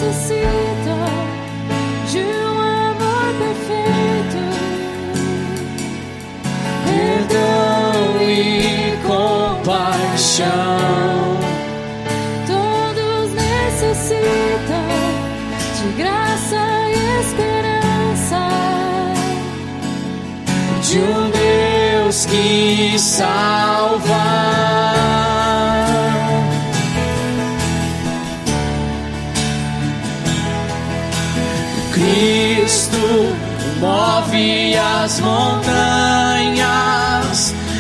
necessita de um amor perfeito, perdão e compaixão. Todos necessitam de graça e esperança, de um Deus que salva. Cristo move as montanhas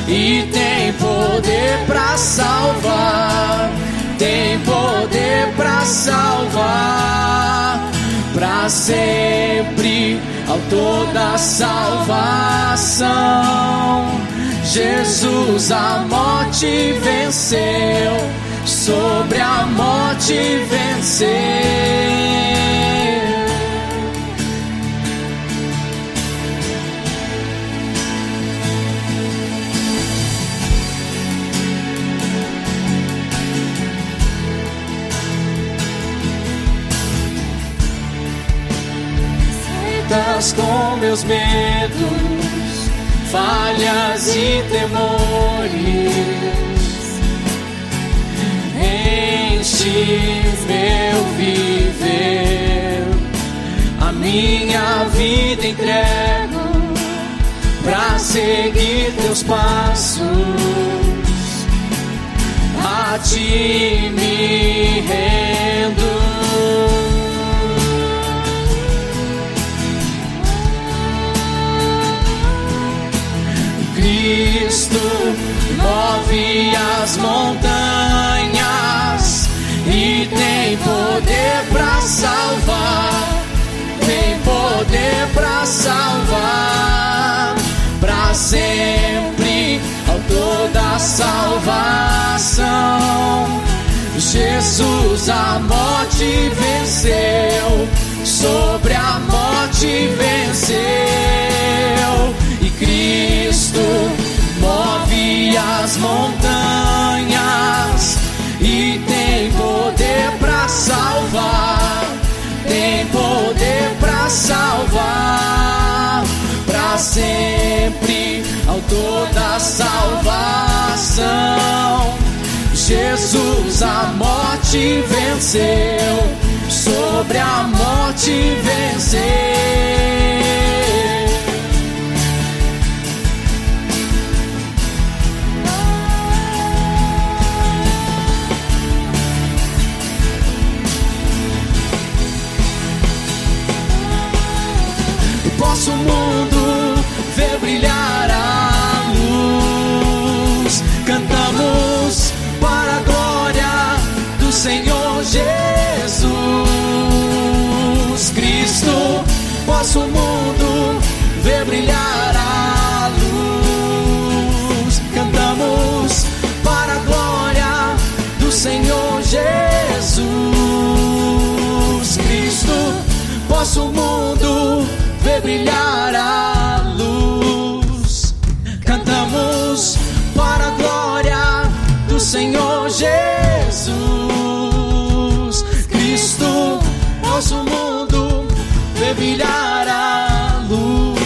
e tem poder para salvar, tem poder para salvar, para sempre, autor da salvação. Jesus a morte venceu, sobre a morte venceu. Com meus medos, falhas e temores, enche meu viver, a minha vida entrego pra seguir teus passos, a ti me rendo. Cristo move as montanhas e tem poder para salvar, tem poder para salvar, para sempre, autor da salvação. Jesus a morte venceu, sobre a morte venceu. Cristo move as montanhas e tem poder para salvar, tem poder para salvar, para sempre, autor da salvação. Jesus a morte venceu, sobre a morte venceu. Nosso mundo vê brilhar a luz, cantamos para a glória do Senhor Jesus Cristo. Nosso mundo vê brilhar a luz, cantamos para a glória do Senhor Jesus Cristo. Nosso mundo vê brilhar a luz, cantamos para a glória do Senhor Jesus Cristo. Nosso mundo vê brilhar a luz,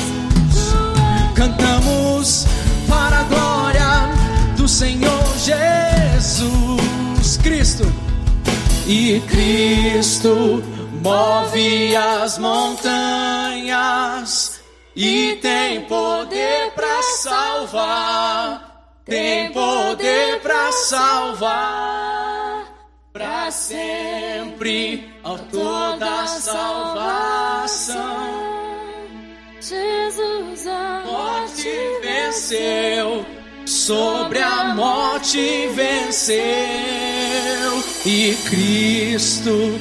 cantamos para a glória do Senhor Jesus Cristo. E Cristo move as montanhas e tem poder para salvar, tem poder para salvar, para sempre, autor da salvação. Jesus a morte venceu, sobre a morte venceu. E Cristo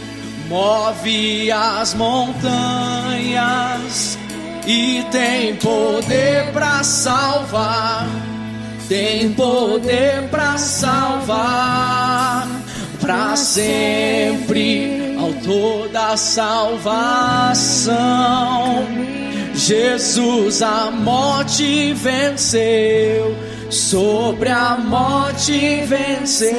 move as montanhas e tem poder para salvar, tem poder para salvar, para sempre, autor da salvação. Jesus a morte venceu, sobre a morte venceu.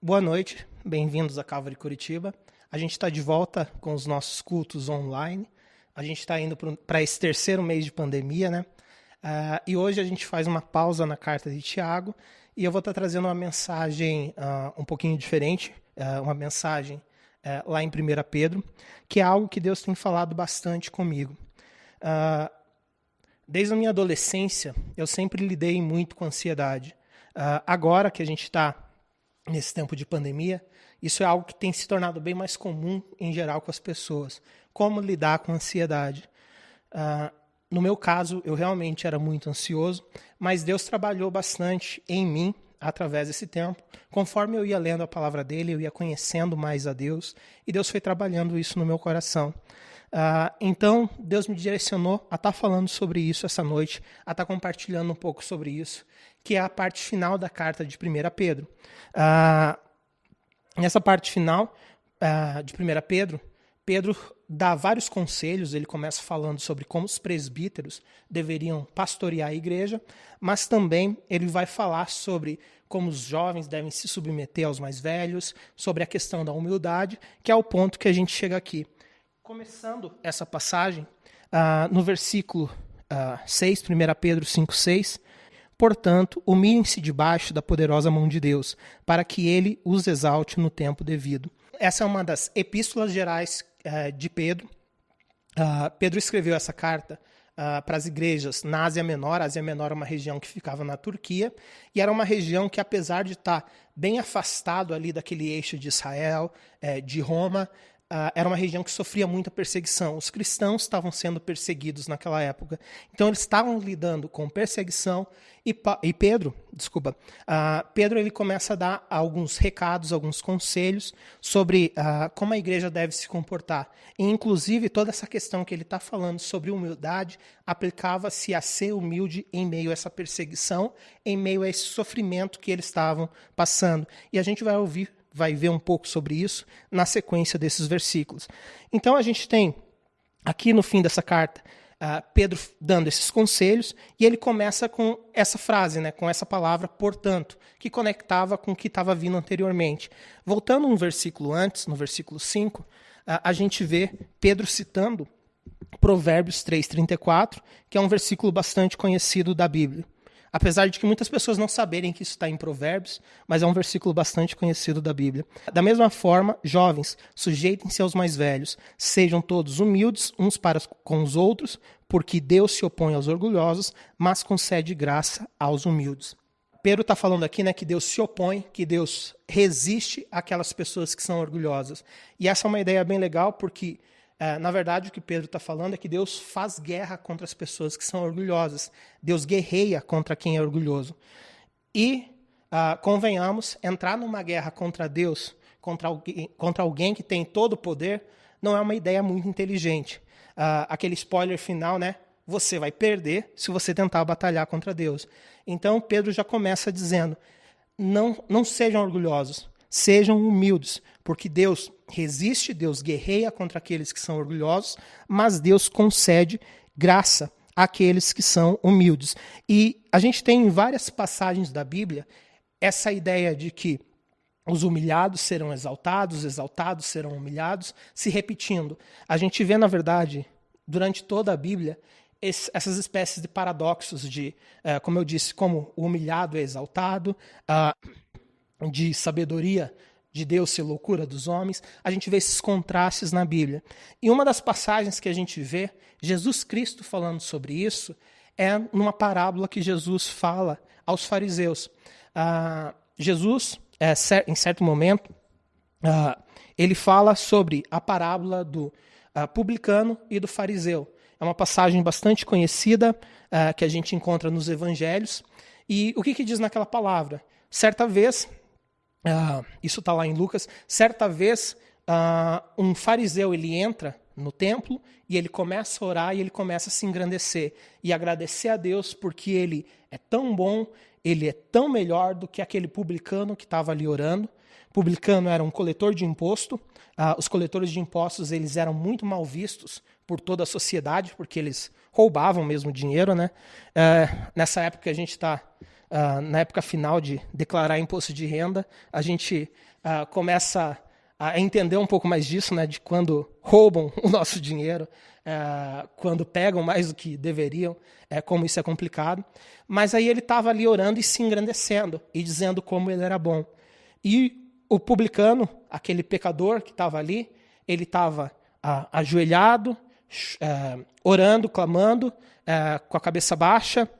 Boa noite, bem-vindos a Calvary Curitiba. A gente está de volta com os nossos cultos online. A gente está indo para esse terceiro mês de pandemia, né? E hoje a gente faz uma pausa na carta de Tiago e eu vou estar trazendo uma mensagem um pouquinho diferente, uma mensagem lá em 1 Pedro, que é algo que Deus tem falado bastante comigo. Desde a minha adolescência, eu sempre lidei muito com ansiedade. Agora que a gente está nesse tempo de pandemia, isso é algo que tem se tornado bem mais comum em geral com as pessoas. Como lidar com ansiedade? No meu caso, eu realmente era muito ansioso, mas Deus trabalhou bastante em mim através desse tempo. Conforme eu ia lendo a palavra dele, eu ia conhecendo mais a Deus, e Deus foi trabalhando isso no meu coração. Então, Deus me direcionou a estar falando sobre isso essa noite, a estar compartilhando um pouco sobre isso, que é a parte final da carta de 1 Pedro. Nessa parte final de 1 Pedro, Pedro dá vários conselhos. Ele começa falando sobre como os presbíteros deveriam pastorear a igreja, mas também ele vai falar sobre como os jovens devem se submeter aos mais velhos, sobre a questão da humildade, que é o ponto que a gente chega aqui. Começando essa passagem, no versículo 6, 1 Pedro 5,6, portanto, humilhem-se debaixo da poderosa mão de Deus, para que ele os exalte no tempo devido. Essa é uma das epístolas gerais de Pedro. Pedro escreveu essa carta para as igrejas na Ásia Menor. A Ásia Menor é uma região que ficava na Turquia, e era uma região que, apesar de estar bem afastado ali daquele eixo de Israel, de Roma, era uma região que sofria muita perseguição. Os cristãos estavam sendo perseguidos naquela época. Então, eles estavam lidando com perseguição. E Pedro ele começa a dar alguns recados, alguns conselhos sobre como a igreja deve se comportar. E, inclusive, toda essa questão que ele está falando sobre humildade aplicava-se a ser humilde em meio a essa perseguição, em meio a esse sofrimento que eles estavam passando. E a gente vai ver um pouco sobre isso na sequência desses versículos. Então a gente tem aqui no fim dessa carta Pedro dando esses conselhos, e ele começa com essa frase, né, com essa palavra portanto, que conectava com o que estava vindo anteriormente. Voltando um versículo antes, no versículo 5, a gente vê Pedro citando Provérbios 3:34, que é um versículo bastante conhecido da Bíblia. Apesar de que muitas pessoas não saberem que isso está em Provérbios, mas é um versículo bastante conhecido da Bíblia. Da mesma forma, jovens, sujeitem-se aos mais velhos, sejam todos humildes uns para com os outros, porque Deus se opõe aos orgulhosos, mas concede graça aos humildes. Pedro está falando aqui, né, que Deus se opõe, que Deus resiste àquelas pessoas que são orgulhosas. E essa é uma ideia bem legal, porque na verdade, o que Pedro está falando é que Deus faz guerra contra as pessoas que são orgulhosas. Deus guerreia contra quem é orgulhoso. E, convenhamos, entrar numa guerra contra Deus, contra alguém que tem todo o poder, não é uma ideia muito inteligente. Aquele spoiler final, né? Você vai perder se você tentar batalhar contra Deus. Então, Pedro já começa dizendo, não sejam orgulhosos, sejam humildes, porque Deus resiste, Deus guerreia contra aqueles que são orgulhosos, mas Deus concede graça àqueles que são humildes. E a gente tem em várias passagens da Bíblia essa ideia de que os humilhados serão exaltados, exaltados serão humilhados, se repetindo. A gente vê, na verdade, durante toda a Bíblia, essas espécies de paradoxos de, como eu disse, como o humilhado é exaltado, de sabedoria de Deus ser loucura dos homens. A gente vê esses contrastes na Bíblia. E uma das passagens que a gente vê Jesus Cristo falando sobre isso é numa parábola que Jesus fala aos fariseus. Jesus, em certo momento, ele fala sobre a parábola do publicano e do fariseu. É uma passagem bastante conhecida que a gente encontra nos evangelhos. E o que diz naquela palavra? Certa vez, isso está lá em Lucas, certa vez um fariseu ele entra no templo e ele começa a orar e ele começa a se engrandecer e agradecer a Deus porque ele é tão bom, ele é tão melhor do que aquele publicano que estava ali orando. Publicano era um coletor de imposto. Os coletores de impostos eles eram muito mal vistos por toda a sociedade porque eles roubavam mesmo dinheiro, né? Nessa época que a gente está na época final de declarar imposto de renda, a gente começa a entender um pouco mais disso, né, de quando roubam o nosso dinheiro, quando pegam mais do que deveriam, como isso é complicado. Mas aí ele estava ali orando e se engrandecendo e dizendo como ele era bom. E o publicano, aquele pecador que estava ali, ele estava ajoelhado, orando, clamando, com a cabeça baixa,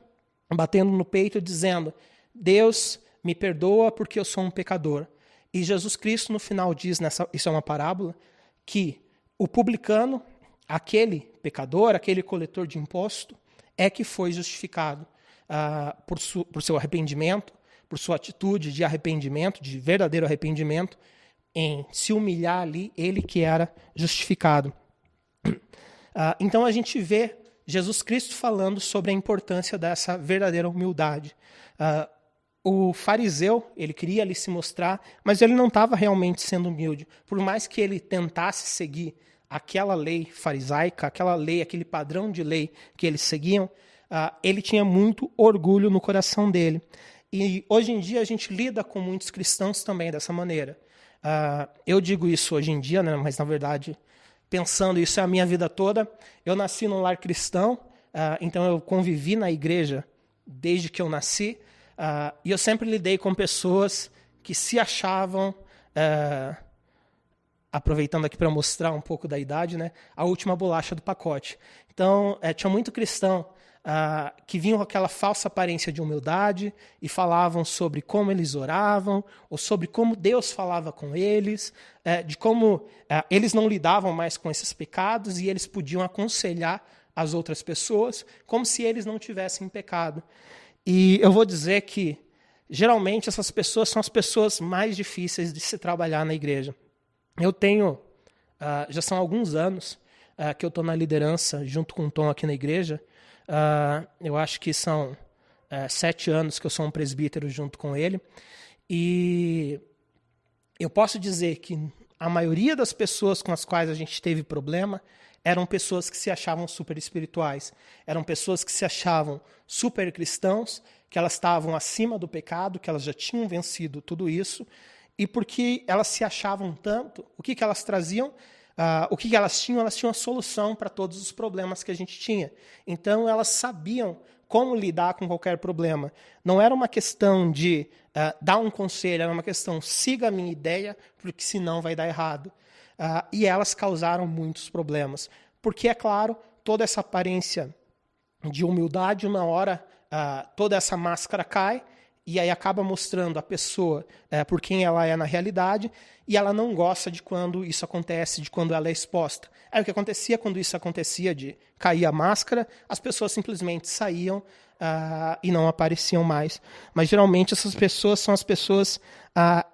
batendo no peito, dizendo: Deus, me perdoa porque eu sou um pecador. E Jesus Cristo, no final, diz, isso é uma parábola, que o publicano, aquele pecador, aquele coletor de imposto, é que foi justificado por seu arrependimento, por sua atitude de arrependimento, de verdadeiro arrependimento, em se humilhar ali, ele que era justificado. Então a gente vê Jesus Cristo falando sobre a importância dessa verdadeira humildade. O fariseu, ele queria ali se mostrar, mas ele não estava realmente sendo humilde. Por mais que ele tentasse seguir aquela lei farisaica, aquela lei, aquele padrão de lei que eles seguiam, ele tinha muito orgulho no coração dele. E hoje em dia a gente lida com muitos cristãos também dessa maneira. Eu digo isso hoje em dia, né, mas na verdade, pensando isso é a minha vida toda. Eu nasci num lar cristão, então eu convivi na igreja desde que eu nasci, e eu sempre lidei com pessoas que se achavam, aproveitando aqui para mostrar um pouco da idade, né, a última bolacha do pacote. Então, tinha muito cristão que vinham com aquela falsa aparência de humildade e falavam sobre como eles oravam, ou sobre como Deus falava com eles, de como eles não lidavam mais com esses pecados e eles podiam aconselhar as outras pessoas como se eles não tivessem pecado. E eu vou dizer que, geralmente, essas pessoas são as pessoas mais difíceis de se trabalhar na igreja. Eu tenho, já são alguns anos que eu estou na liderança junto com o Tom aqui na igreja. Eu acho que são 7 anos que eu sou um presbítero junto com ele. E eu posso dizer que a maioria das pessoas com as quais a gente teve problema eram pessoas que se achavam super espirituais. Eram pessoas que se achavam super cristãos, que elas estavam acima do pecado, que elas já tinham vencido tudo isso. E porque elas se achavam tanto, o que elas traziam? O que elas tinham? Elas tinham a solução para todos os problemas que a gente tinha. Então, elas sabiam como lidar com qualquer problema. Não era uma questão de dar um conselho, era uma questão, siga a minha ideia, porque senão vai dar errado. E elas causaram muitos problemas. Porque, é claro, toda essa aparência de humildade, uma hora, toda essa máscara cai, e aí acaba mostrando a pessoa por quem ela é na realidade, e ela não gosta de quando isso acontece, de quando ela é exposta. Aí o que acontecia quando isso acontecia, de cair a máscara, as pessoas simplesmente saíam e não apareciam mais. Mas geralmente essas pessoas são as pessoas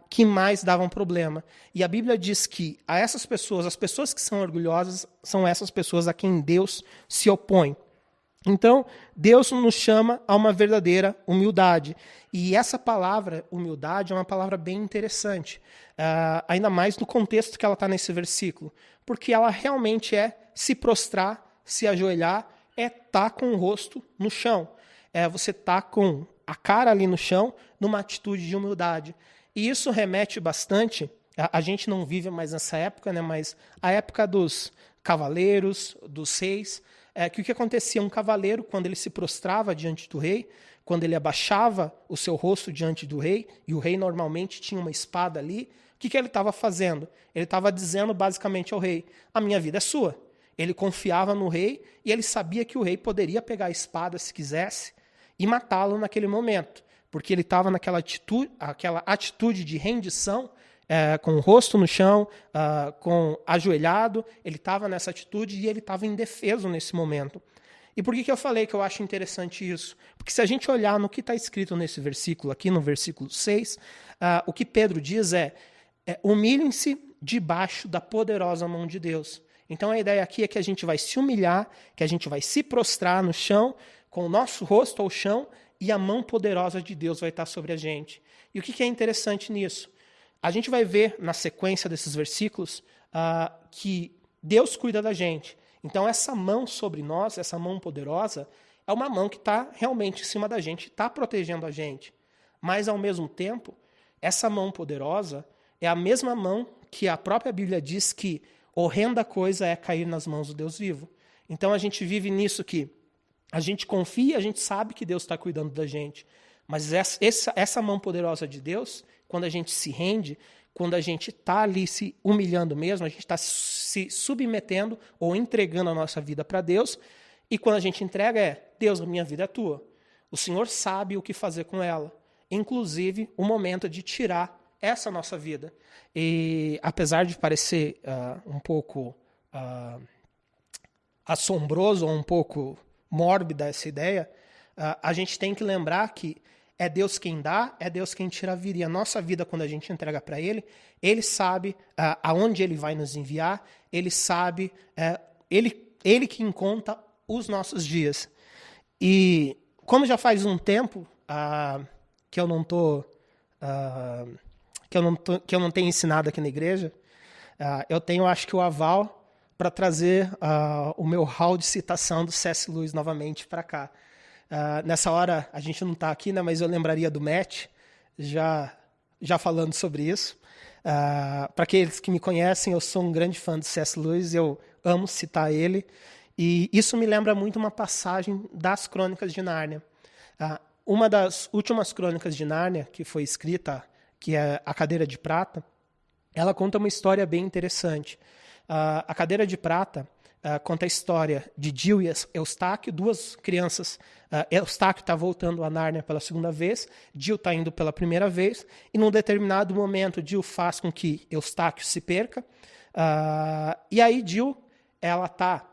que mais davam problema. E a Bíblia diz que a essas pessoas, as pessoas que são orgulhosas, são essas pessoas a quem Deus se opõe. Então, Deus nos chama a uma verdadeira humildade. E essa palavra, humildade, é uma palavra bem interessante. Ainda mais no contexto que ela está nesse versículo. Porque ela realmente é se prostrar, se ajoelhar, é estar com o rosto no chão. Você estar com a cara ali no chão, numa atitude de humildade. E isso remete bastante, a gente não vive mais nessa época, né, mas a época dos cavaleiros, dos reis, que o que acontecia? Um cavaleiro, quando ele se prostrava diante do rei, quando ele abaixava o seu rosto diante do rei, e o rei normalmente tinha uma espada ali, o que ele estava fazendo? Ele estava dizendo basicamente ao rei: a minha vida é sua. Ele confiava no rei e ele sabia que o rei poderia pegar a espada se quisesse e matá-lo naquele momento, porque ele estava naquela atitude de rendição, com o rosto no chão, ajoelhado, ele estava nessa atitude e ele estava indefeso nesse momento. E por que eu falei que eu acho interessante isso? Porque se a gente olhar no que está escrito nesse versículo, aqui no versículo 6, o que Pedro diz humilhem-se debaixo da poderosa mão de Deus. Então a ideia aqui é que a gente vai se humilhar, que a gente vai se prostrar no chão, com o nosso rosto ao chão, e a mão poderosa de Deus vai estar sobre a gente. E o que é interessante nisso? A gente vai ver na sequência desses versículos que Deus cuida da gente. Então essa mão sobre nós, essa mão poderosa, é uma mão que está realmente em cima da gente, está protegendo a gente. Mas ao mesmo tempo, essa mão poderosa, é a mesma mão que a própria Bíblia diz que horrenda coisa é cair nas mãos do Deus vivo. Então a gente vive nisso que a gente confia, a gente sabe que Deus está cuidando da gente. Mas essa mão poderosa de Deus, quando a gente se rende, quando a gente está ali se humilhando mesmo, a gente está se submetendo ou entregando a nossa vida para Deus, e quando a gente entrega Deus, a minha vida é tua. O Senhor sabe o que fazer com ela, inclusive o momento de tirar essa nossa vida. E apesar de parecer um pouco assombroso ou um pouco mórbida essa ideia, a gente tem que lembrar que é Deus quem dá, é Deus quem tira a vida. E a nossa vida, quando a gente entrega para Ele sabe aonde Ele vai nos enviar, Ele sabe, Ele que conta os nossos dias. E como já faz um tempo que eu não tenho ensinado aqui na igreja, eu tenho, acho que, o aval para trazer o meu hall de citação do C.S. Lewis novamente para cá. Nessa hora, a gente não está aqui, né, mas eu lembraria do Matt, já falando sobre isso. Para aqueles que me conhecem, eu sou um grande fã do C.S. Lewis, eu amo citar ele, e isso me lembra muito uma passagem das Crônicas de Nárnia. Uma das últimas Crônicas de Nárnia, que foi escrita, que é A Cadeira de Prata, ela conta uma história bem interessante. A Cadeira de Prata conta a história de Jill e Eustáquio, duas crianças. Eustáquio está voltando a Nárnia pela segunda vez, Jill está indo pela primeira vez, e num determinado momento Jill faz com que Eustáquio se perca, e aí Jill ela está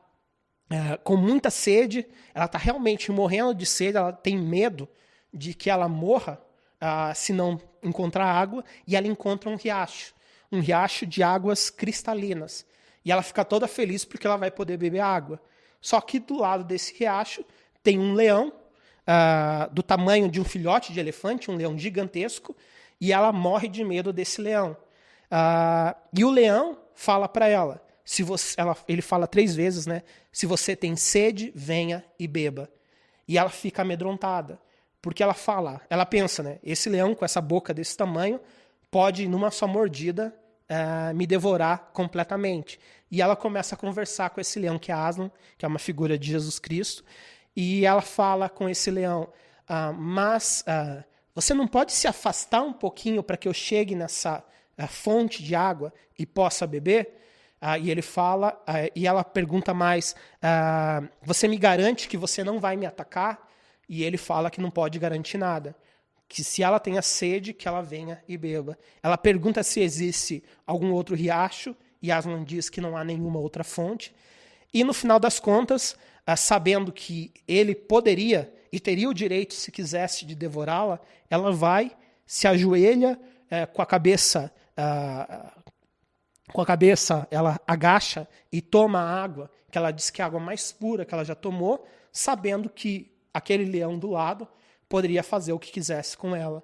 com muita sede, ela está realmente morrendo de sede, ela tem medo de que ela morra se não encontrar água, e ela encontra um riacho de águas cristalinas. E ela fica toda feliz porque ela vai poder beber água. Só que do lado desse riacho tem um leão do tamanho de um filhote de elefante, um leão gigantesco, e ela morre de medo desse leão. E o leão fala para ela, ele fala 3 vezes, né? Se você tem sede, venha e beba. E ela fica amedrontada, porque ela pensa, né? Esse leão com essa boca desse tamanho pode, numa só mordida, me devorar completamente. E ela começa a conversar com esse leão, que é Aslan, que é uma figura de Jesus Cristo, e ela fala com esse leão, mas você não pode se afastar um pouquinho para que eu chegue nessa fonte de água e possa beber? E ele fala, e ela pergunta mais, você me garante que você não vai me atacar? E ele fala que não pode garantir nada, que se ela tenha sede, que ela venha e beba. Ela pergunta se existe algum outro riacho, e Aslan diz que não há nenhuma outra fonte. E no final das contas, sabendo que ele poderia e teria o direito, se quisesse, de devorá-la, ela vai, se ajoelha, com a cabeça ela agacha e toma a água, que ela diz que é a água mais pura que ela já tomou, sabendo que aquele leão do lado poderia fazer o que quisesse com ela.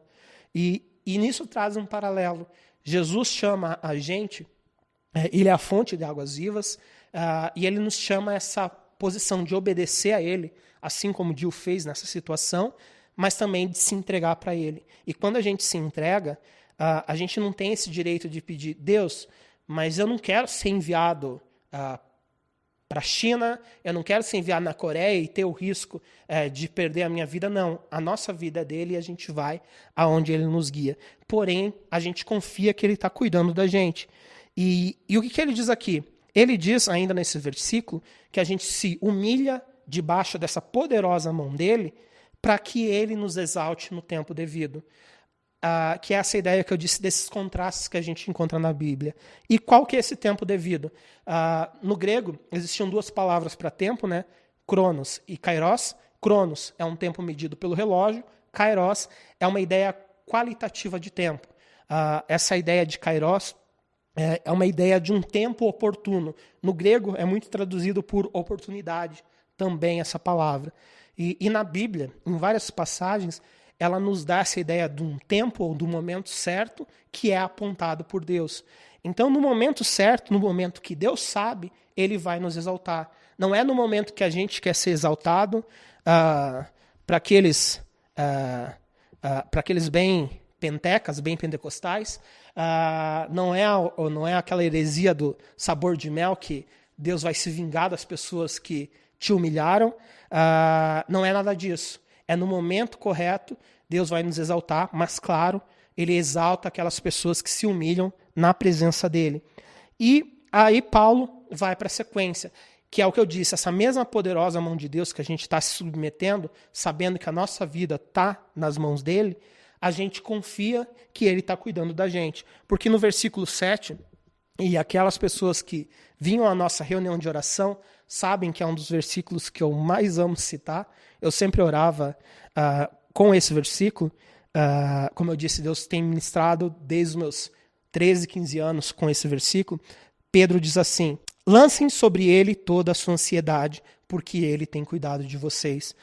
E nisso traz um paralelo. Jesus chama a gente, ele é a fonte de águas vivas, e ele nos chama a essa posição de obedecer a ele, assim como Jill fez nessa situação, mas também de se entregar para ele. E quando a gente se entrega, a gente não tem esse direito de pedir, Deus, mas eu não quero ser enviado para a China, eu não quero ser enviado na Coreia e ter o risco de perder a minha vida, não. A nossa vida é dele e a gente vai aonde ele nos guia. Porém, a gente confia que ele está cuidando da gente. E o que ele diz aqui? Ele diz, ainda nesse versículo, que a gente se humilha debaixo dessa poderosa mão dele para que ele nos exalte no tempo devido. Que é essa ideia que eu disse desses contrastes que a gente encontra na Bíblia. E qual que é esse tempo devido? No grego, existiam 2 palavras para tempo, né? Cronos e kairos. Cronos é um tempo medido pelo relógio, kairos é uma ideia qualitativa de tempo. Essa ideia de kairos é uma ideia de um tempo oportuno. No grego é muito traduzido por oportunidade, também essa palavra. E na Bíblia, em várias passagens, ela nos dá essa ideia de um tempo ou do momento certo que é apontado por Deus. Então, no momento certo, no momento que Deus sabe, ele vai nos exaltar. Não é no momento que a gente quer ser exaltado, para aqueles bem pentecas, bem pentecostais, não é aquela heresia do sabor de mel que Deus vai se vingar das pessoas que te humilharam. Não é nada disso. É no momento correto, Deus vai nos exaltar, mas claro, ele exalta aquelas pessoas que se humilham na presença dele. E aí Paulo vai para a sequência, que é o que eu disse, essa mesma poderosa mão de Deus que a gente está se submetendo, sabendo que a nossa vida está nas mãos dele, a gente confia que ele está cuidando da gente. Porque no versículo 7, e aquelas pessoas que vinham à nossa reunião de oração sabem que é um dos versículos que eu mais amo citar. Eu sempre orava com esse versículo. Como eu disse, Deus tem ministrado desde os meus 13, 15 anos com esse versículo. Pedro diz assim: lancem sobre ele toda a sua ansiedade, porque ele tem cuidado de vocês.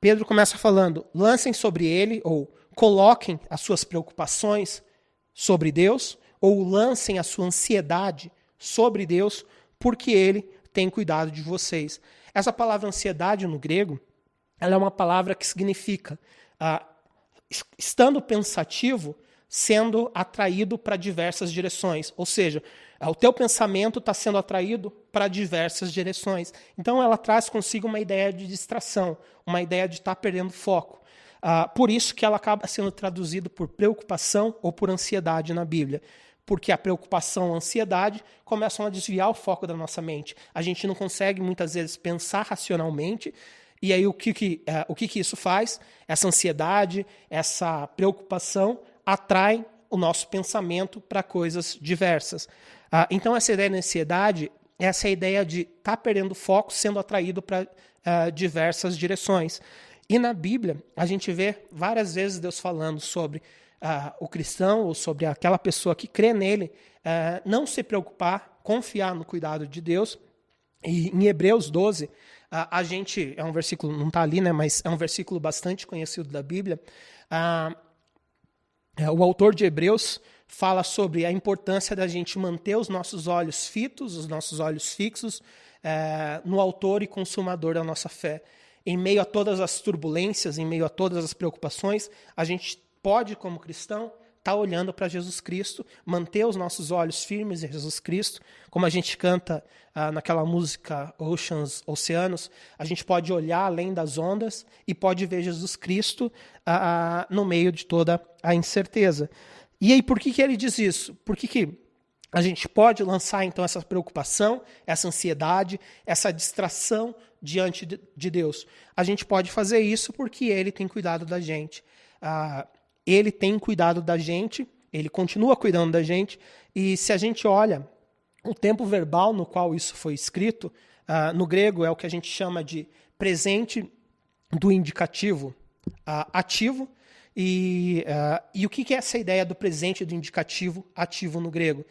Pedro começa falando, lancem sobre ele, ou coloquem as suas preocupações sobre Deus, ou lancem a sua ansiedade sobre Deus, porque ele tem cuidado de vocês. Essa palavra ansiedade no grego, ela é uma palavra que significa estando pensativo, sendo atraído para diversas direções. Ou seja, o teu pensamento está sendo atraído para diversas direções. Então ela traz consigo uma ideia de distração, uma ideia de estar perdendo foco. Por isso que ela acaba sendo traduzida por preocupação ou por ansiedade na Bíblia. Porque a preocupação e a ansiedade começam a desviar o foco da nossa mente. A gente não consegue, muitas vezes, pensar racionalmente. E aí, o que isso faz? Essa ansiedade, essa preocupação, atrai o nosso pensamento para coisas diversas. Então, essa ideia de ansiedade, essa é a ideia de estar perdendo foco, sendo atraído para diversas direções. E na Bíblia, a gente vê várias vezes Deus falando sobre o cristão, ou sobre aquela pessoa que crê nele, não se preocupar, confiar no cuidado de Deus. E em Hebreus 12, a gente, é um versículo, não está ali, né, mas é um versículo bastante conhecido da Bíblia. O autor de Hebreus fala sobre a importância da gente manter os nossos olhos fitos, os nossos olhos fixos no autor e consumador da nossa fé. Em meio a todas as turbulências, em meio a todas as preocupações, a gente pode, como cristão, estar olhando para Jesus Cristo, manter os nossos olhos firmes em Jesus Cristo, como a gente canta naquela música Oceans, Oceanos, a gente pode olhar além das ondas e pode ver Jesus Cristo no meio de toda a incerteza. E aí, por que ele diz isso? Por que a gente pode lançar, então, essa preocupação, essa ansiedade, essa distração diante de Deus? A gente pode fazer isso porque ele tem cuidado da gente. Ele tem cuidado da gente, ele continua cuidando da gente, e se a gente olha o tempo verbal no qual isso foi escrito, no grego é o que a gente chama de presente do indicativo ativo, e o que é essa ideia do presente do indicativo ativo no grego?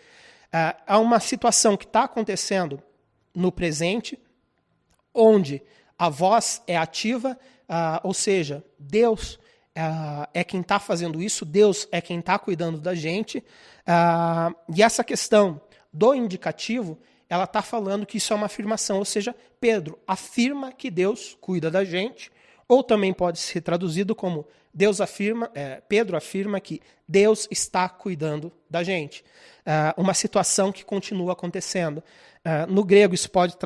Há uma situação que está acontecendo no presente, onde a voz é ativa, ou seja, Deus é quem está fazendo isso, Deus é quem está cuidando da gente. E essa questão do indicativo, ela está falando que isso é uma afirmação, ou seja, Pedro afirma que Deus cuida da gente, ou também pode ser traduzido como Pedro afirma que Deus está cuidando da gente. Uma situação que continua acontecendo. No grego isso pode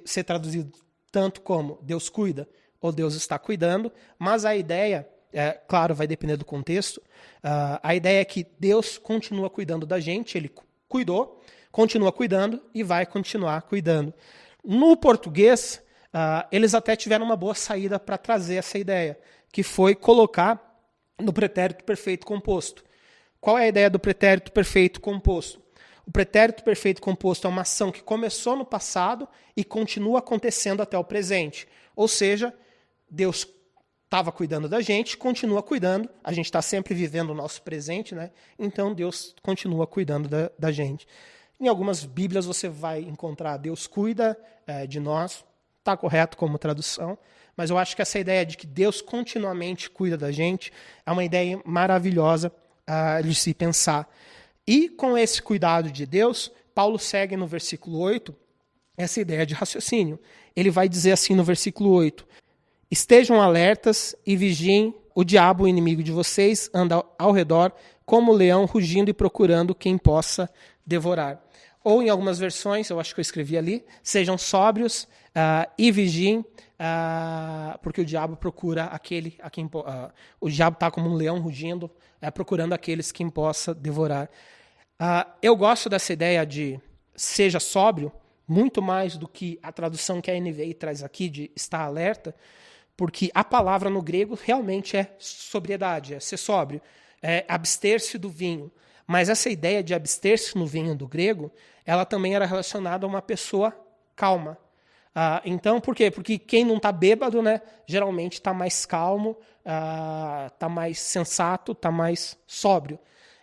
ser traduzido tanto como Deus cuida ou Deus está cuidando, mas a ideia, claro, vai depender do contexto, a ideia é que Deus continua cuidando da gente, ele cuidou, continua cuidando e vai continuar cuidando. No português, eles até tiveram uma boa saída para trazer essa ideia, que foi colocar no pretérito perfeito composto. Qual é a ideia do pretérito perfeito composto? O pretérito perfeito composto é uma ação que começou no passado e continua acontecendo até o presente. Ou seja, Deus estava cuidando da gente, continua cuidando, a gente está sempre vivendo o nosso presente, né? Então Deus continua cuidando da gente. Em algumas Bíblias você vai encontrar Deus cuida de nós, está correto como tradução, mas eu acho que essa ideia de que Deus continuamente cuida da gente é uma ideia maravilhosa de se pensar. E com esse cuidado de Deus, Paulo segue no versículo 8 essa ideia de raciocínio. Ele vai dizer assim no versículo 8, estejam alertas e vigiem o diabo, o inimigo de vocês, anda ao redor como leão rugindo e procurando quem possa devorar. Ou em algumas versões, eu acho que eu escrevi ali, sejam sóbrios e vigiem, porque o diabo procura aquele a quem o diabo está como um leão rugindo, procurando aqueles quem possa devorar. Eu gosto dessa ideia de seja sóbrio, muito mais do que a tradução que a NVI traz aqui de estar alerta, porque a palavra no grego realmente é sobriedade, é ser sóbrio, é abster-se do vinho. Mas essa ideia de abster-se no vinho do grego, ela também era relacionada a uma pessoa calma. Então, por quê? Porque quem não está bêbado, né, geralmente está mais calmo, está mais sensato, está mais sóbrio.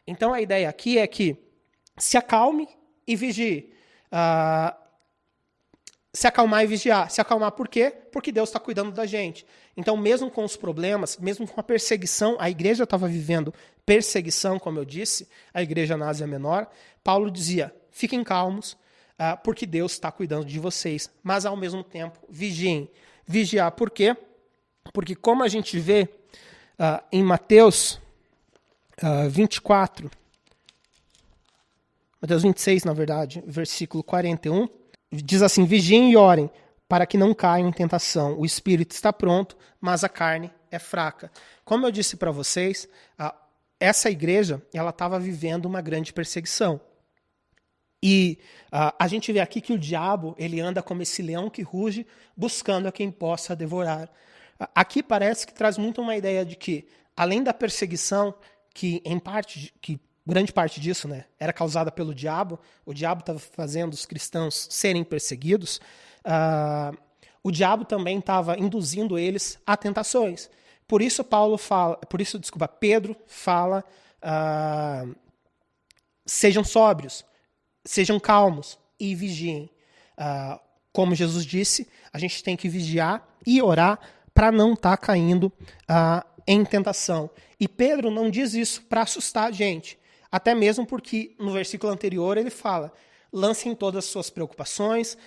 Então, a ideia aqui é que se acalme e vigie. Se acalmar e vigiar. Se acalmar por quê? Porque Deus está cuidando da gente. Então, mesmo com os problemas, mesmo com a perseguição, a igreja estava vivendo perseguição, como eu disse, a igreja na Ásia Menor. Paulo dizia, fiquem calmos, porque Deus está cuidando de vocês. Mas, ao mesmo tempo, vigiem. Vigiar por quê? Porque como a gente vê em Mateus 24, Mateus 26, na verdade, versículo 41, diz assim, vigiem e orem, para que não caiam em tentação. O espírito está pronto, mas a carne é fraca. Como eu disse para vocês, essa igreja ela estava vivendo uma grande perseguição. E a gente vê aqui que o diabo ele anda como esse leão que ruge, buscando a quem possa devorar. Aqui parece que traz muito uma ideia de que, além da perseguição, que em parte, que grande parte disso, né, era causada pelo diabo, o diabo estava fazendo os cristãos serem perseguidos, o diabo também estava induzindo eles a tentações. Por isso Pedro fala, sejam sóbrios, sejam calmos e vigiem. Como Jesus disse, a gente tem que vigiar e orar para não estar caindo em tentação. E Pedro não diz isso para assustar a gente. Até mesmo porque no versículo anterior ele fala, lancem todas as suas preocupações,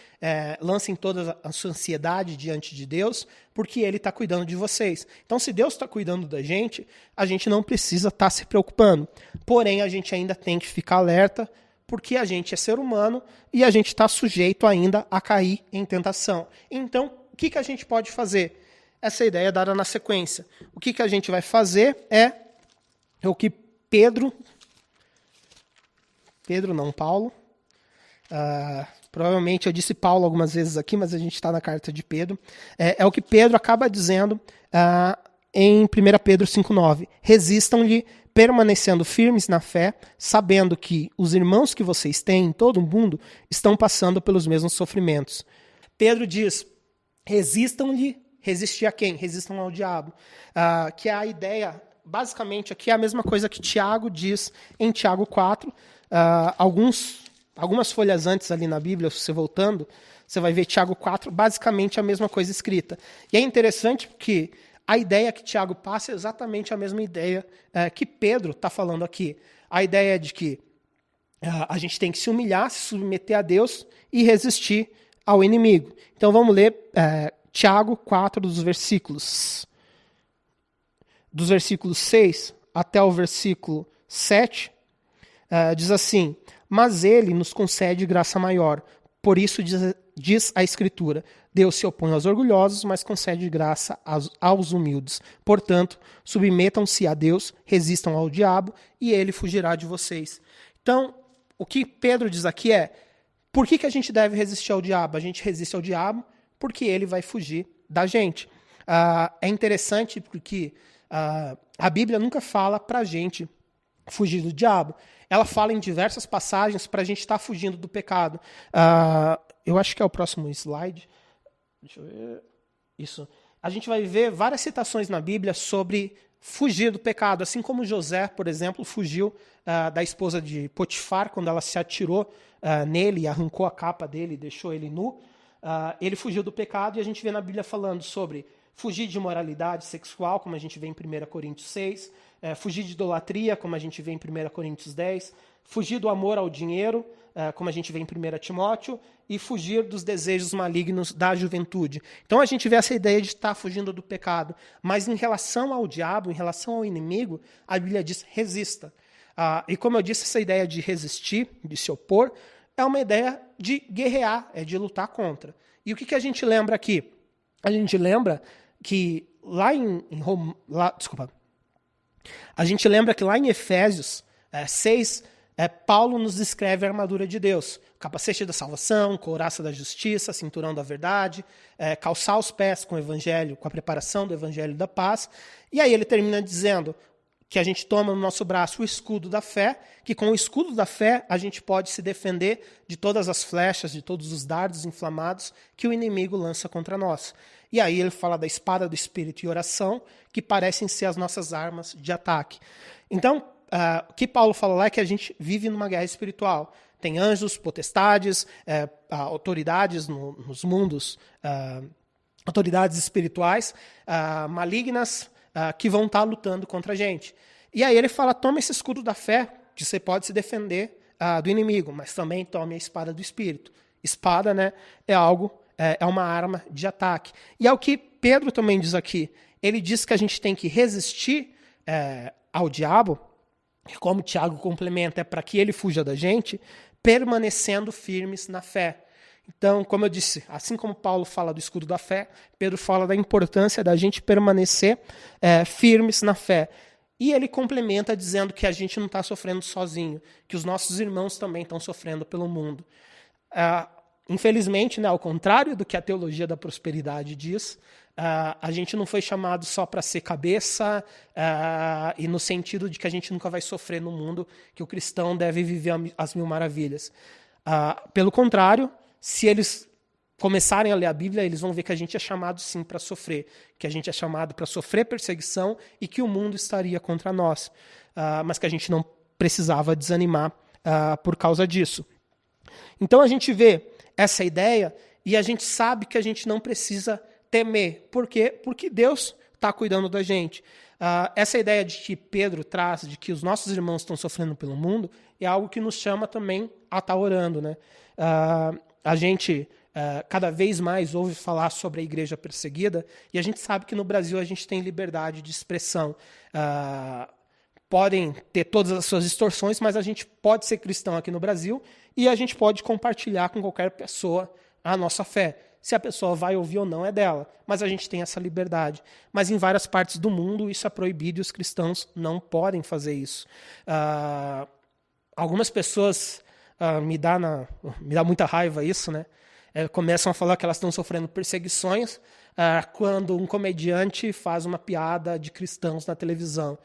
lancem toda a sua ansiedade diante de Deus, porque Ele está cuidando de vocês. Então, se Deus está cuidando da gente, a gente não precisa estar se preocupando. Porém, a gente ainda tem que ficar alerta, porque a gente é ser humano e a gente está sujeito ainda a cair em tentação. Então, o que a gente pode fazer? Essa ideia é dada na sequência. O que a gente vai fazer é o que Paulo. Provavelmente eu disse Paulo algumas vezes aqui, mas a gente está na carta de Pedro. É o que Pedro acaba dizendo em 1 Pedro 5,9. Resistam-lhe, permanecendo firmes na fé, sabendo que os irmãos que vocês têm em todo o mundo estão passando pelos mesmos sofrimentos. Pedro diz, resistam-lhe, resistir a quem? Resistam ao diabo. Que é a ideia, basicamente, aqui é a mesma coisa que Tiago diz em Tiago 4, algumas folhas antes ali na Bíblia, você voltando, você vai ver Tiago 4, basicamente a mesma coisa escrita. E é interessante porque a ideia que Tiago passa é exatamente a mesma ideia que Pedro está falando aqui. A ideia de que a gente tem que se humilhar, se submeter a Deus e resistir ao inimigo. Então vamos ler Tiago 4, dos versículos 6 até o versículo 7, diz assim, mas ele nos concede graça maior. Por isso diz a Escritura, Deus se opõe aos orgulhosos, mas concede graça aos humildes. Portanto, submetam-se a Deus, resistam ao diabo, e ele fugirá de vocês. Então, o que Pedro diz aqui é, por que a gente deve resistir ao diabo? A gente resiste ao diabo porque ele vai fugir da gente. É interessante porque a Bíblia nunca fala para a gente fugir do diabo. Ela fala em diversas passagens para a gente estar fugindo do pecado. Eu acho que é o próximo slide. Deixa eu ver. Isso. A gente vai ver várias citações na Bíblia sobre fugir do pecado. Assim como José, por exemplo, fugiu da esposa de Potifar quando ela se atirou nele e arrancou a capa dele e deixou ele nu. ele fugiu do pecado, e a gente vê na Bíblia falando sobre fugir de imoralidade sexual, como a gente vê em 1 Coríntios 6, fugir de idolatria, como a gente vê em 1 Coríntios 10, fugir do amor ao dinheiro, como a gente vê em 1 Timóteo, e fugir dos desejos malignos da juventude. Então a gente vê essa ideia de estar fugindo do pecado. Mas em relação ao diabo, em relação ao inimigo, a Bíblia diz resista. E como eu disse, essa ideia de resistir, de se opor, é uma ideia de guerrear, é de lutar contra. E o que a gente lembra aqui? A gente lembra que lá a gente lembra que lá em Efésios 6, Paulo nos descreve a armadura de Deus. Capacete da salvação, couraça da justiça, cinturão da verdade, calçar os pés com o evangelho, com a preparação do evangelho da paz. E aí ele termina dizendo que a gente toma no nosso braço o escudo da fé, que com o escudo da fé a gente pode se defender de todas as flechas, de todos os dardos inflamados que o inimigo lança contra nós. E aí ele fala da espada do Espírito e oração, que parecem ser as nossas armas de ataque. Então, o que Paulo fala lá é que a gente vive numa guerra espiritual. Tem anjos, potestades, autoridades nos mundos, autoridades espirituais malignas que vão estar lutando contra a gente. E aí ele fala, toma esse escudo da fé, que você pode se defender do inimigo, mas também tome a espada do Espírito. Espada, né, é uma arma de ataque. E é o que Pedro também diz aqui. Ele diz que a gente tem que resistir ao diabo, como o Tiago complementa, é para que ele fuja da gente, permanecendo firmes na fé. Então, como eu disse, assim como Paulo fala do escudo da fé, Pedro fala da importância da gente permanecer firmes na fé. E ele complementa dizendo que a gente não está sofrendo sozinho, que os nossos irmãos também estão sofrendo pelo mundo. Infelizmente, né, ao contrário do que a teologia da prosperidade diz, a gente não foi chamado só para ser cabeça e no sentido de que a gente nunca vai sofrer no mundo, que o cristão deve viver as mil maravilhas. Pelo contrário, se eles começarem a ler a Bíblia, eles vão ver que a gente é chamado sim para sofrer, que a gente é chamado para sofrer perseguição e que o mundo estaria contra nós, mas que a gente não precisava desanimar por causa disso. Então a gente vê essa ideia e a gente sabe que a gente não precisa temer. Por quê? Porque Deus está cuidando da gente. Essa ideia de que Pedro traz, de que os nossos irmãos estão sofrendo pelo mundo, é algo que nos chama também a estar orando, né? A gente cada vez mais ouve falar sobre a igreja perseguida e a gente sabe que no Brasil a gente tem liberdade de expressão. Podem ter todas as suas distorções, mas a gente pode ser cristão aqui no Brasil e a gente pode compartilhar com qualquer pessoa a nossa fé. Se a pessoa vai ouvir ou não é dela, mas a gente tem essa liberdade. Mas em várias partes do mundo isso é proibido e os cristãos não podem fazer isso. Algumas pessoas me dá muita raiva isso, né? Começam a falar que elas estão sofrendo perseguições quando um comediante faz uma piada de cristãos na televisão.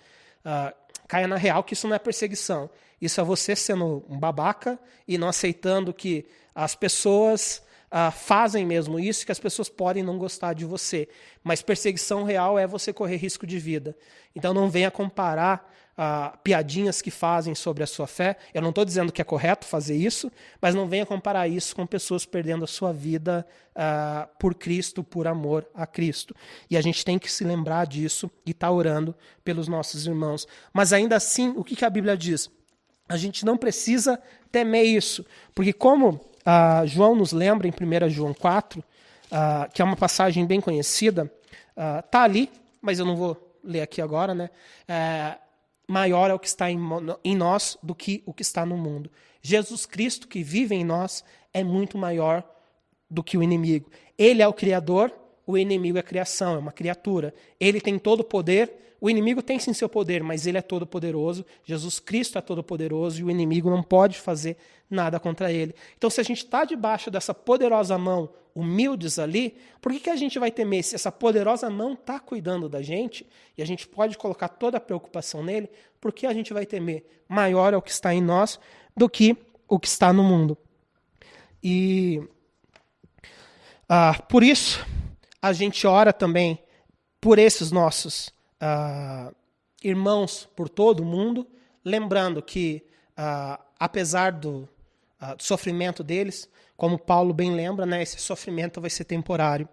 Caia na real que isso não é perseguição. Isso é você sendo um babaca e não aceitando que as pessoas fazem mesmo isso, que as pessoas podem não gostar de você. Mas perseguição real é você correr risco de vida. Então não venha comparar piadinhas que fazem sobre a sua fé. Eu não estou dizendo que é correto fazer isso, mas não venha comparar isso com pessoas perdendo a sua vida por Cristo, por amor a Cristo. E a gente tem que se lembrar disso e estar orando pelos nossos irmãos. Mas ainda assim, o que a Bíblia diz? A gente não precisa temer isso, porque como João nos lembra em 1 João 4, que é uma passagem bem conhecida, está ali, mas eu não vou ler aqui agora, né? Maior é o que está em nós do que o que está no mundo. Jesus Cristo, que vive em nós, é muito maior do que o inimigo. Ele é o Criador, o inimigo é a criação, é uma criatura. Ele tem todo o poder, o inimigo tem sim seu poder, mas ele é todo poderoso. Jesus Cristo é todo poderoso e o inimigo não pode fazer nada contra ele. Então, se a gente está debaixo dessa poderosa mão, humildes ali, por que a gente vai temer? Se essa poderosa mão está cuidando da gente, e a gente pode colocar toda a preocupação nele, por que a gente vai temer? Maior é o que está em nós do que o que está no mundo. E por isso, a gente ora também por esses nossos irmãos por todo o mundo, lembrando que, apesar do sofrimento deles. Como Paulo bem lembra, né, esse sofrimento vai ser temporário.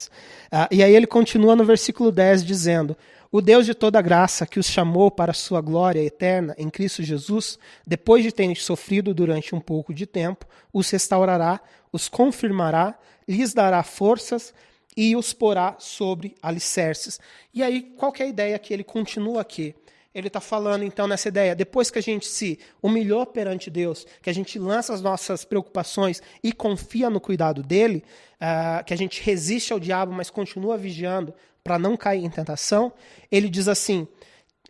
E aí ele continua no versículo 10 dizendo: o Deus de toda graça, que os chamou para a sua glória eterna em Cristo Jesus, depois de terem sofrido durante um pouco de tempo, os restaurará, os confirmará, lhes dará forças e os porá sobre alicerces. E aí, qual que é a ideia que ele continua aqui? Ele está falando, então, nessa ideia, depois que a gente se humilhou perante Deus, que a gente lança as nossas preocupações e confia no cuidado dele, que a gente resiste ao diabo, mas continua vigiando para não cair em tentação, ele diz assim: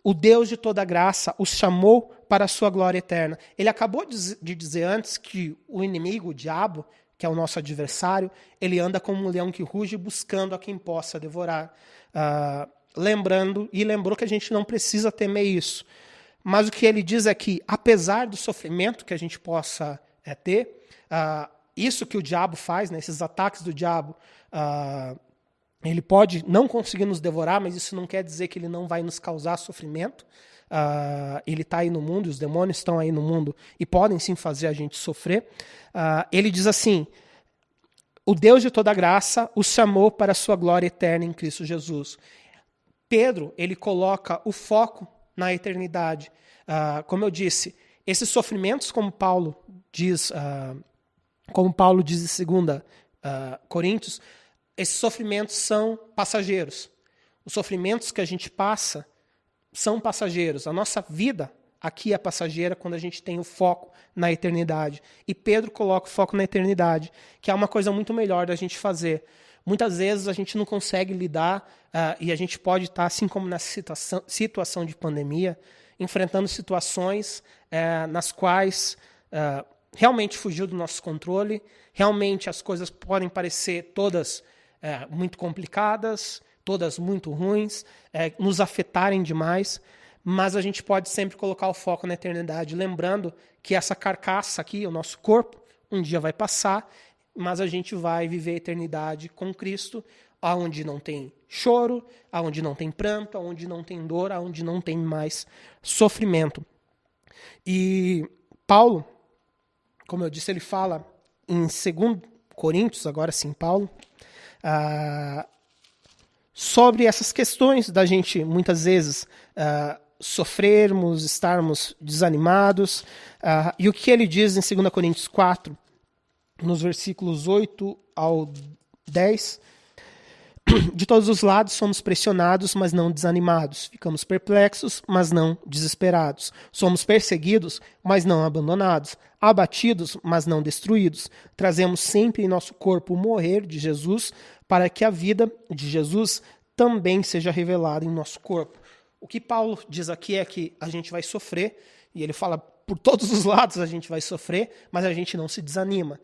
o Deus de toda graça os chamou para a sua glória eterna. Ele acabou de dizer antes que o inimigo, o diabo, que é o nosso adversário, ele anda como um leão que ruge buscando a quem possa devorar. Lembrou que a gente não precisa temer isso. Mas o que ele diz é que, apesar do sofrimento que a gente possa ter, isso que o diabo faz, né, esses ataques do diabo, ele pode não conseguir nos devorar, mas isso não quer dizer que ele não vai nos causar sofrimento. Ele está aí no mundo, os demônios estão aí no mundo e podem sim fazer a gente sofrer. Ele diz assim: o Deus de toda graça os chamou para a sua glória eterna em Cristo Jesus. Pedro, ele coloca o foco na eternidade. Como eu disse, esses sofrimentos, como Paulo diz em 2 Coríntios, esses sofrimentos são passageiros. Os sofrimentos que a gente passa são passageiros. A nossa vida aqui é passageira quando a gente tem o foco na eternidade. E Pedro coloca o foco na eternidade, que é uma coisa muito melhor da gente fazer. Muitas vezes a gente não consegue lidar e a gente pode estar, assim como nessa situação de pandemia, enfrentando situações nas quais realmente fugiu do nosso controle, realmente as coisas podem parecer todas muito complicadas, todas muito ruins, nos afetarem demais, mas a gente pode sempre colocar o foco na eternidade, lembrando que essa carcaça aqui, o nosso corpo, um dia vai passar, mas a gente vai viver a eternidade com Cristo, aonde não tem choro, aonde não tem pranto, aonde não tem dor, aonde não tem mais sofrimento. E Paulo, como eu disse, ele fala em 2 Coríntios, agora sim, Paulo, sobre essas questões da gente, muitas vezes, sofrermos, estarmos desanimados. E o que ele diz em 2 Coríntios 4, nos versículos 8 ao 10, de todos os lados somos pressionados, mas não desanimados. Ficamos perplexos, mas não desesperados. Somos perseguidos, mas não abandonados. Abatidos, mas não destruídos. Trazemos sempre em nosso corpo o morrer de Jesus, para que a vida de Jesus também seja revelada em nosso corpo. O que Paulo diz aqui é que a gente vai sofrer, e ele fala, por todos os lados a gente vai sofrer, mas a gente não se desanima.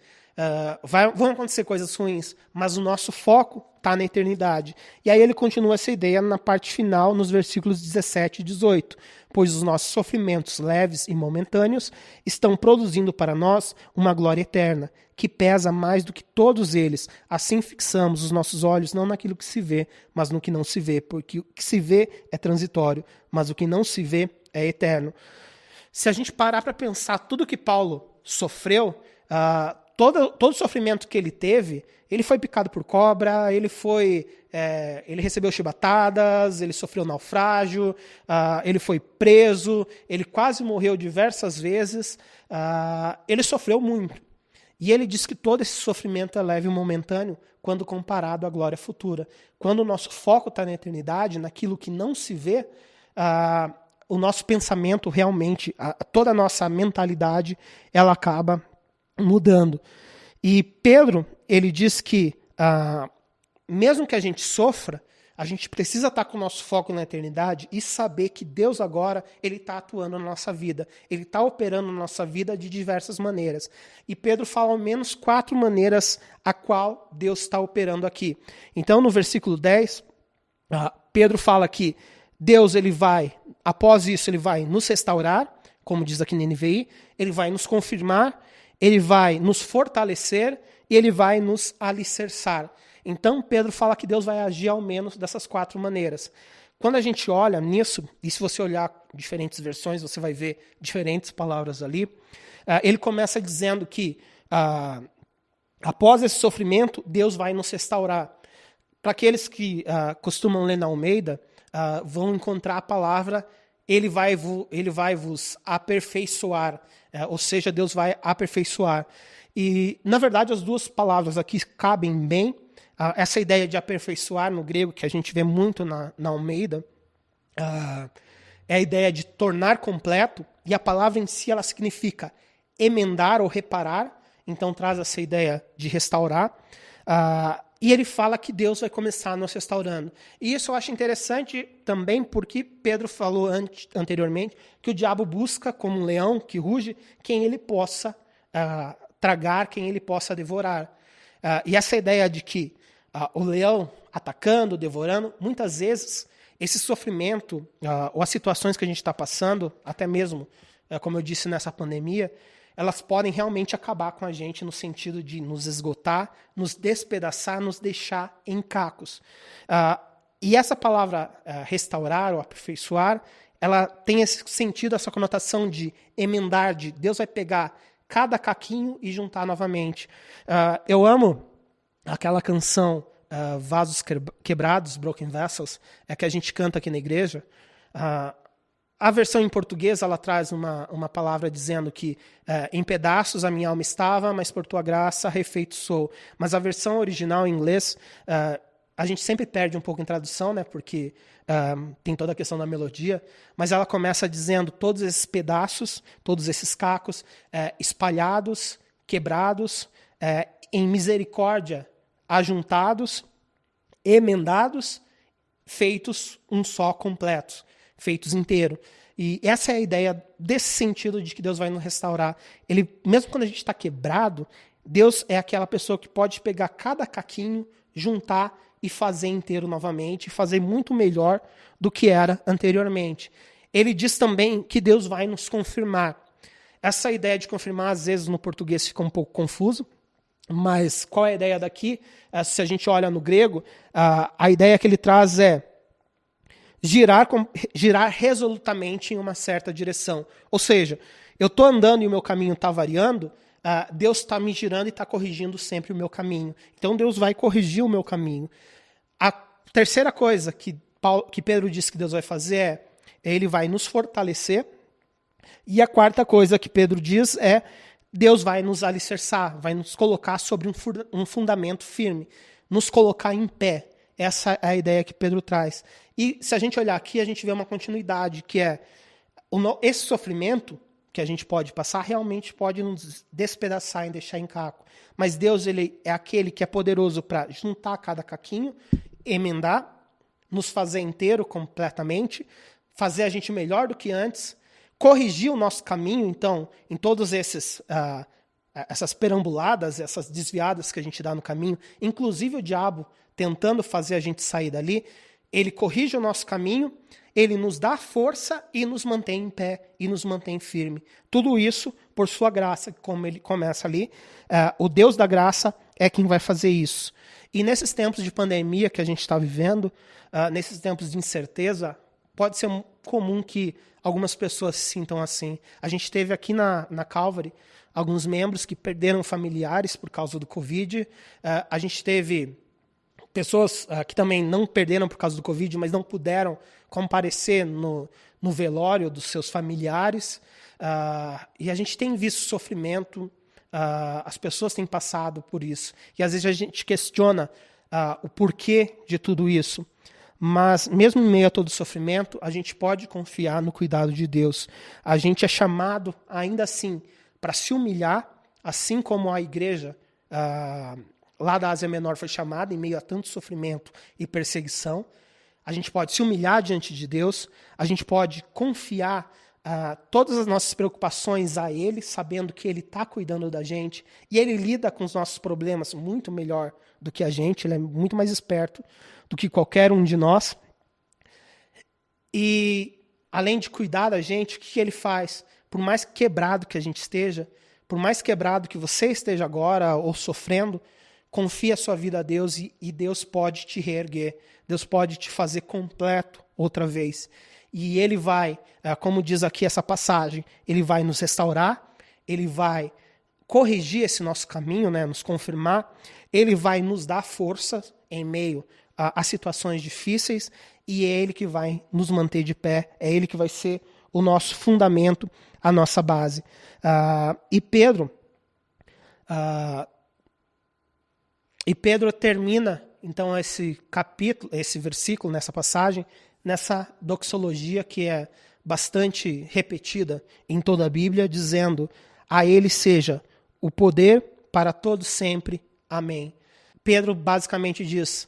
Vão acontecer coisas ruins, mas o nosso foco está na eternidade. E aí ele continua essa ideia na parte final, nos versículos 17 e 18. Pois os nossos sofrimentos leves e momentâneos estão produzindo para nós uma glória eterna, que pesa mais do que todos eles. Assim fixamos os nossos olhos não naquilo que se vê, mas no que não se vê, porque o que se vê é transitório, mas o que não se vê é eterno. Se a gente parar para pensar tudo que Paulo sofreu, todo o sofrimento que ele teve, ele foi picado por cobra, ele recebeu chibatadas, ele sofreu naufrágio, ele foi preso, ele quase morreu diversas vezes, ele sofreu muito. E ele diz que todo esse sofrimento é leve e momentâneo quando comparado à glória futura. Quando o nosso foco está na eternidade, naquilo que não se vê, o nosso pensamento realmente, toda a nossa mentalidade, ela acaba mudando. E Pedro, ele diz que mesmo que a gente sofra, a gente precisa estar com o nosso foco na eternidade e saber que Deus agora ele está atuando na nossa vida. Ele está operando na nossa vida de diversas maneiras. E Pedro fala ao menos 4 maneiras a qual Deus está operando aqui. Então, no versículo 10, Pedro fala que Deus, após isso, ele vai nos restaurar, como diz aqui na NVI, ele vai nos confirmar, ele vai nos fortalecer e ele vai nos alicerçar. Então, Pedro fala que Deus vai agir ao menos dessas 4 maneiras. Quando a gente olha nisso, e se você olhar diferentes versões, você vai ver diferentes palavras ali, ele começa dizendo que após esse sofrimento, Deus vai nos restaurar. Para aqueles que costumam ler na Almeida, vão encontrar a palavra ele vai vos aperfeiçoar, ou seja, Deus vai aperfeiçoar. E, na verdade, as duas palavras aqui cabem bem. Essa ideia de aperfeiçoar no grego, que a gente vê muito na Almeida, é a ideia de tornar completo, e a palavra em si ela significa emendar ou reparar, então traz essa ideia de restaurar. E ele fala que Deus vai começar nos restaurando. E isso eu acho interessante também porque Pedro falou anteriormente que o diabo busca, como um leão que ruge, quem ele possa tragar, quem ele possa devorar. E essa ideia de que o leão atacando, devorando, muitas vezes esse sofrimento ou as situações que a gente está passando, até mesmo, como eu disse, nessa pandemia, elas podem realmente acabar com a gente no sentido de nos esgotar, nos despedaçar, nos deixar em cacos. E essa palavra restaurar ou aperfeiçoar, ela tem esse sentido, essa conotação de emendar, de Deus vai pegar cada caquinho e juntar novamente. Eu amo aquela canção Vasos Quebrados, Broken Vessels, que a gente canta aqui na igreja. A versão em português ela traz uma palavra dizendo que em pedaços a minha alma estava, mas por tua graça refeito sou. Mas a versão original em inglês, a gente sempre perde um pouco em tradução, né, porque tem toda a questão da melodia, mas ela começa dizendo todos esses pedaços, todos esses cacos espalhados, quebrados, em misericórdia, ajuntados, emendados, feitos um só completo. Feitos inteiro. E essa é a ideia desse sentido de que Deus vai nos restaurar. Ele, mesmo quando a gente está quebrado, Deus é aquela pessoa que pode pegar cada caquinho, juntar e fazer inteiro novamente, e fazer muito melhor do que era anteriormente. Ele diz também que Deus vai nos confirmar. Essa ideia de confirmar, às vezes, no português fica um pouco confuso, mas qual é a ideia daqui? Se a gente olha no grego, a ideia que ele traz é girar resolutamente em uma certa direção. Ou seja, eu estou andando e o meu caminho está variando, Deus está me girando e está corrigindo sempre o meu caminho. Então Deus vai corrigir o meu caminho. A terceira coisa que Pedro disse que Deus vai fazer ele vai nos fortalecer. E a quarta coisa que Pedro diz é Deus vai nos alicerçar, vai nos colocar sobre um fundamento firme, nos colocar em pé. Essa é a ideia que Pedro traz. E se a gente olhar aqui, a gente vê uma continuidade, que é esse sofrimento que a gente pode passar realmente pode nos despedaçar e deixar em caco. Mas Deus ele é aquele que é poderoso para juntar cada caquinho, emendar, nos fazer inteiro completamente, fazer a gente melhor do que antes, corrigir o nosso caminho. Então, em todos essas perambuladas, essas desviadas que a gente dá no caminho, inclusive o diabo tentando fazer a gente sair dali, ele corrige o nosso caminho, ele nos dá força e nos mantém em pé e nos mantém firme. Tudo isso por sua graça, como ele começa ali. O Deus da graça é quem vai fazer isso. E nesses tempos de pandemia que a gente está vivendo, nesses tempos de incerteza, pode ser comum que algumas pessoas se sintam assim. A gente teve aqui na Calvary alguns membros que perderam familiares por causa do Covid. A gente teve pessoas que também não perderam por causa do Covid, mas não puderam comparecer no velório dos seus familiares. E a gente tem visto sofrimento, as pessoas têm passado por isso. E às vezes a gente questiona o porquê de tudo isso. Mas mesmo em meio a todo sofrimento, a gente pode confiar no cuidado de Deus. A gente é chamado, ainda assim, para se humilhar, assim como a igreja lá da Ásia Menor foi chamada, em meio a tanto sofrimento e perseguição. A gente pode se humilhar diante de Deus, a gente pode confiar todas as nossas preocupações a Ele, sabendo que Ele está cuidando da gente, e Ele lida com os nossos problemas muito melhor do que a gente, Ele é muito mais esperto do que qualquer um de nós. E, além de cuidar da gente, o que Ele faz? Por mais quebrado que a gente esteja, por mais quebrado que você esteja agora ou sofrendo, confia a sua vida a Deus e Deus pode te reerguer. Deus pode te fazer completo outra vez. E Ele vai, como diz aqui essa passagem, Ele vai nos restaurar, Ele vai corrigir esse nosso caminho, né, nos confirmar. Ele vai nos dar força em meio a situações difíceis e é Ele que vai nos manter de pé, é Ele que vai ser o nosso fundamento, a nossa base. E Pedro termina, então, esse capítulo, esse versículo, nessa passagem, nessa doxologia que é bastante repetida em toda a Bíblia, dizendo: a Ele seja o poder para todos sempre. Amém. Pedro basicamente diz: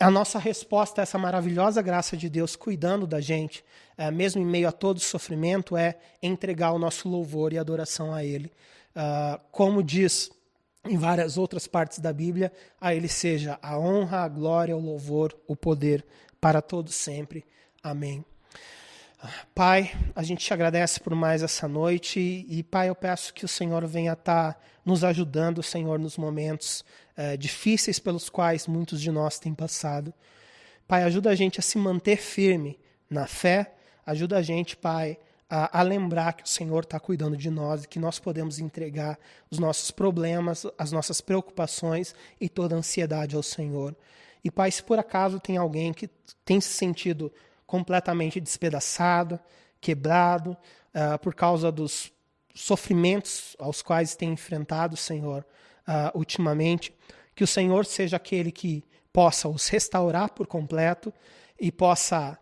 a nossa resposta a essa maravilhosa graça de Deus cuidando da gente, mesmo em meio a todo sofrimento, é entregar o nosso louvor e adoração a Ele. Como diz em várias outras partes da Bíblia, a Ele seja a honra, a glória, o louvor, o poder para todos sempre. Amém. Pai, a gente te agradece por mais essa noite e, Pai, eu peço que o Senhor venha estar nos ajudando, Senhor, nos momentos difíceis pelos quais muitos de nós têm passado. Pai, ajuda a gente a se manter firme na fé, ajuda a gente, Pai, a lembrar que o Senhor está cuidando de nós e que nós podemos entregar os nossos problemas, as nossas preocupações e toda a ansiedade ao Senhor. E, Pai, se por acaso tem alguém que tem se sentido completamente despedaçado, quebrado, por causa dos sofrimentos aos quais tem enfrentado, Senhor, ultimamente, que o Senhor seja aquele que possa os restaurar por completo e possa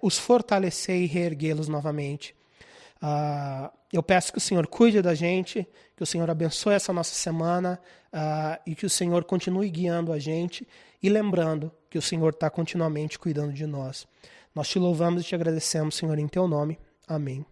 os fortalecer e reerguê-los novamente. Eu peço que o Senhor cuide da gente, que o Senhor abençoe essa nossa semana e que o Senhor continue guiando a gente e lembrando que o Senhor está continuamente cuidando de nós. Nós te louvamos e te agradecemos, Senhor, em teu nome. Amém.